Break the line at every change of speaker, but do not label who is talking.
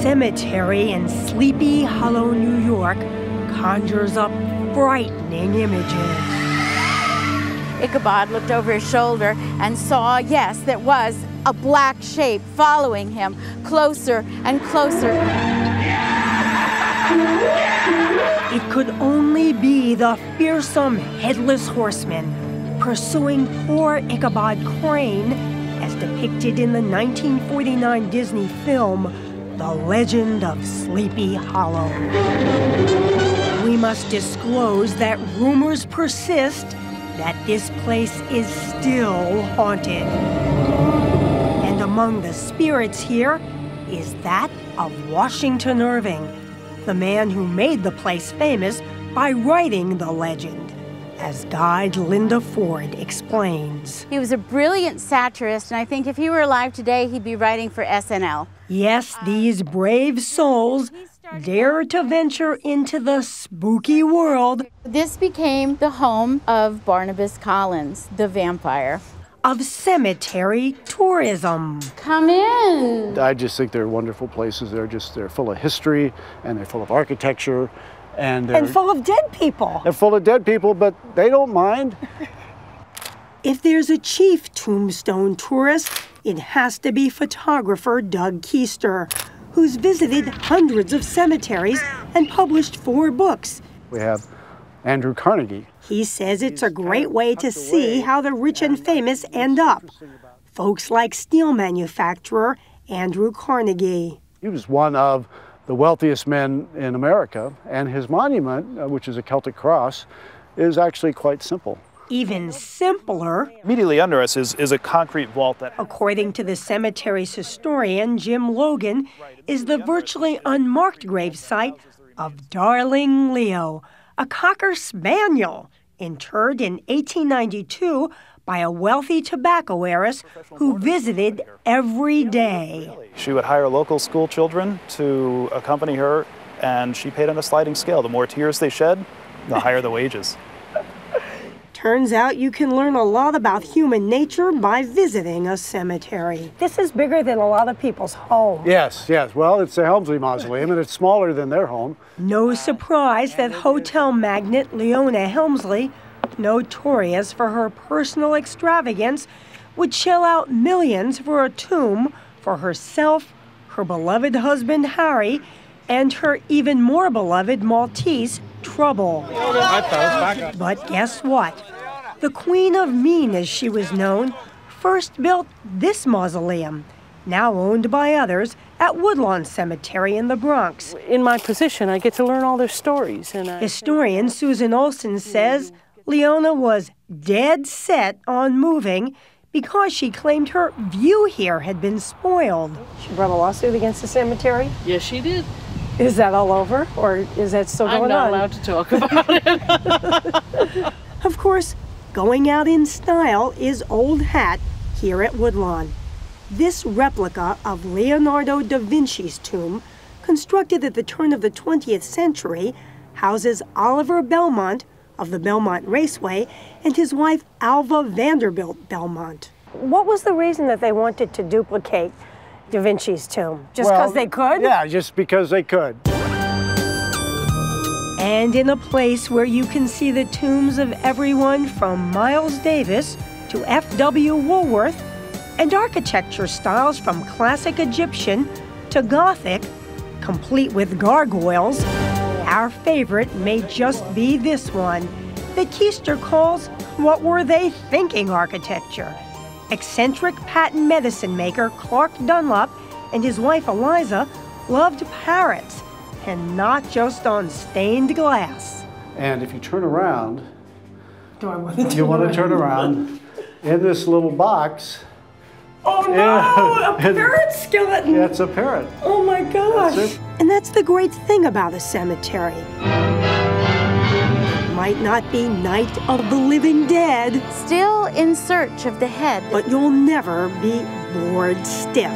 cemetery in Sleepy Hollow, New York, conjures up frightening images.
Ichabod looked over his shoulder and saw, yes, there was a black shape following him closer and closer.
It could only be the fearsome headless horseman pursuing poor Ichabod Crane, as depicted in the 1949 Disney film, The Legend of Sleepy Hollow. We must disclose that rumors persist that this place is still haunted. And among the spirits here is that of Washington Irving, the man who made the place famous by writing the legend, as guide Linda Ford explains.
He was a brilliant satirist, and I think if he were alive today, he'd be writing for SNL.
Yes, these brave souls dare to venture into the spooky world.
This became the home of Barnabas Collins, the vampire.
Of cemetery tourism.
Come in.
I just think they're wonderful places. They're full of history, and they're full of architecture, and
full of dead people.
They're full of dead people, but they don't mind.
If there's a chief Tombstone tourist, it has to be photographer Doug Keister, who's visited hundreds of cemeteries and published 4 books.
We have Andrew Carnegie.
He says it's a great way to see how the rich and famous end up. Folks like steel manufacturer Andrew Carnegie.
He was one of the wealthiest men in America, and his monument, which is a Celtic cross, is actually quite simple.
Even simpler.
Immediately under us is a concrete vault that,
according to the cemetery's historian Jim Logan, is the virtually unmarked gravesite of Darling Leo, a Cocker Spaniel interred in 1892 by a wealthy tobacco heiress who visited every day.
She would hire local school children to accompany her, and she paid on a sliding scale. The more tears they shed, the higher the wages.
Turns out you can learn a lot about human nature by visiting a cemetery. This is bigger than a lot of people's homes.
Yes. Well, it's the Helmsley Mausoleum, and it's smaller than their home.
No surprise that hotel magnate Leona Helmsley, notorious for her personal extravagance, would shell out millions for a tomb for herself, her beloved husband Harry, and her even more beloved Maltese, Trouble. But guess what? The Queen of Mean, as she was known, first built this mausoleum, now owned by others, at Woodlawn Cemetery in the Bronx.
In my position, I get to learn all their stories.
Historian Susan Olson says Leona was dead set on moving because she claimed her view here had been spoiled. She brought a lawsuit against the cemetery?
Yes, she did.
Is that all over, or is that still going on?
I'm not allowed to talk about it.
Of course, going out in style is old hat here at Woodlawn. This replica of Leonardo da Vinci's tomb, constructed at the turn of the 20th century, houses Oliver Belmont of the Belmont Raceway and his wife Alva Vanderbilt Belmont. What was the reason that they wanted to duplicate Da Vinci's tomb? Just because they could?
Yeah, just because they could.
And in a place where you can see the tombs of everyone from Miles Davis to F.W. Woolworth, and architecture styles from classic Egyptian to Gothic, complete with gargoyles, our favorite may just be this one that Keister calls "What Were They Thinking" architecture. Eccentric patent medicine maker Clark Dunlop and his wife Eliza loved parrots, and not just on stained glass.
And if you turn around,
you
want to turn around in this little box.
Oh no, a parrot skeleton!
Yeah, it's a parrot.
Oh my gosh! And that's the great thing about a cemetery. It might not be Night of the Living Dead.
Still in search of the head.
But you'll never be bored stiff.